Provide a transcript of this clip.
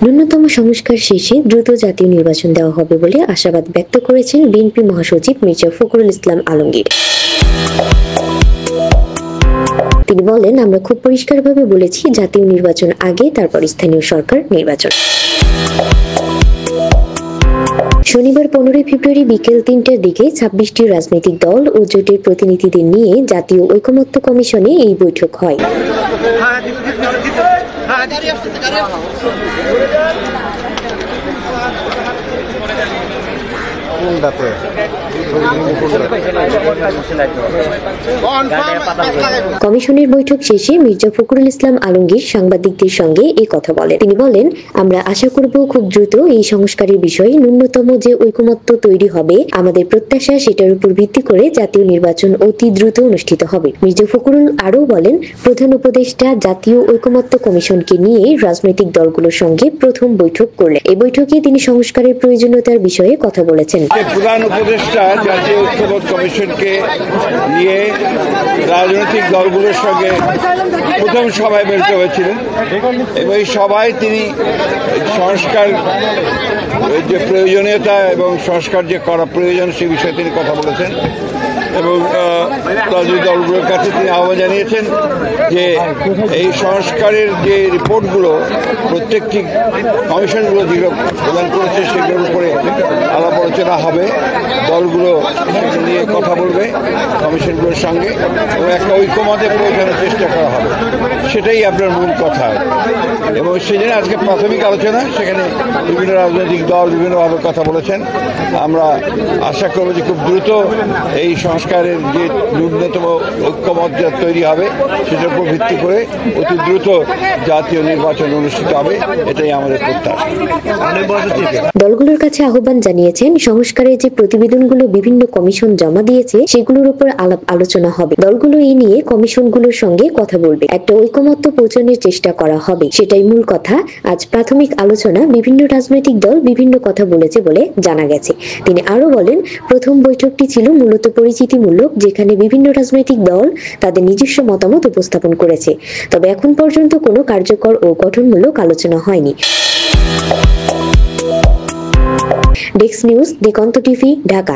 ন্যূনতম সংস্কার শেষে দ্রুত জাতীয় নির্বাচন দেওয়া হবে বলে আশাবাদ ব্যক্ত করেছেন বিএনপি মহাসচিব মির্জা ফখরুল ইসলাম আলমগীর। তিনি বলেন, আমরা খুব পরিষ্কারভাবে বলেছি জাতীয় নির্বাচন আগে, তারপর স্থানীয় সরকার নির্বাচন। শনিবার 15 ফেব্রুয়ারি বিকেল 3টার দিকে 26টি রাজনৈতিক দল ও জোটের প্রতিনিধিদের নিয়ে জাতীয় ঐকমত্য কমিশনে এই বৈঠক হয়। কমিশনের বৈঠক শেষে মির্জা ফখরুল ইসলাম আলমগীর সাংবাদিকদের সঙ্গে এই কথা বলেন। তিনি বলেন, আমরা আশা করব খুব দ্রুত এই সংস্কারের বিষয়ে ন্যূনতম যে ঐকমত্য তৈরি হবে, আমাদের প্রত্যাশা সেটার উপর ভিত্তি করে জাতীয় নির্বাচন অতি দ্রুত অনুষ্ঠিত হবে। মির্জা ফখরুল আরও বলেন, প্রধান উপদেষ্টা জাতীয় ঐকমত্য কমিশনকে নিয়ে রাজনৈতিক দলগুলোর সঙ্গে প্রথম বৈঠক করলেন। এই বৈঠকে তিনি সংস্কারের প্রয়োজনীয়তার বিষয়ে কথা বলেছেন। প্রধান উপদেষ্টা জাতীয় ঐক্যমত্য কমিশনকে নিয়ে রাজনৈতিক দলগুলোর সঙ্গে প্রথম সভায় মিলিত হয়েছিলেন এবং এই সভায় তিনি সংস্কার যে প্রয়োজনীয়তা এবং সংস্কার যে করা প্রয়োজন সে বিষয়ে তিনি কথা বলেছেন এবং রাজনৈতিক দলগুলোর কাছে তিনি আহ্বান জানিয়েছেন যে এই সংস্কারের যে রিপোর্টগুলো প্রত্যেকটি কমিশনগুলো যেগুলো প্রদান করেছে সেগুলোর উপরে আলাপ আলোচনা হবে, দলগুলো সেগুলো নিয়ে কথা বলবে কমিশনগুলোর সঙ্গে এবং একটা ঐক্যমতে পৌঁছানোর চেষ্টা করা হবে, সেটাই আপনার মূল কথা। এবং সেজন্য আজকে প্রাথমিক আলোচনা, সেখানে বিভিন্ন রাজনৈতিক দল বিভিন্নভাবে কথা বলেছেন। আমরা আশা করব যে খুব দ্রুত এই সংস্কারের যে ন্যূনতম ঐক্যমত তৈরি হবে সেটার উপর ভিত্তি করে অতি দ্রুত জাতীয় নির্বাচন অনুষ্ঠিত হবে, এটাই আমাদের প্রত্যাশা। দলগুলোর কাছে আহ্বান জানিয়েছেন, সংস্কারের যে প্রতিবেদনগুলো বিভিন্ন কমিশন জমা দিয়েছে সেগুলোর উপর আলাপ আলোচনা হবে। দলগুলো এই নিয়ে কমিশনগুলোর সঙ্গে কথা বলবে, একটা ঐকমত্য পৌঁছানোর চেষ্টা করা হবে, সেটাই মূল কথা। আজ প্রাথমিক আলোচনা, বিভিন্ন রাজনৈতিক দল বিভিন্ন কথা বলেছে বলে জানা গেছে। তিনি আরো বলেন, প্রথম বৈঠকটি ছিল মূলত পরিচিতিমূলক, যেখানে বিভিন্ন রাজনৈতিক দল তাদের নিজস্ব মতামত উপস্থাপন করেছে, তবে এখন পর্যন্ত কোনো কার্যকর ও গঠনমূলক আলোচনা হয়নি। ডেস্ক নিউজ, দিগন্ত টিভি, ঢাকা।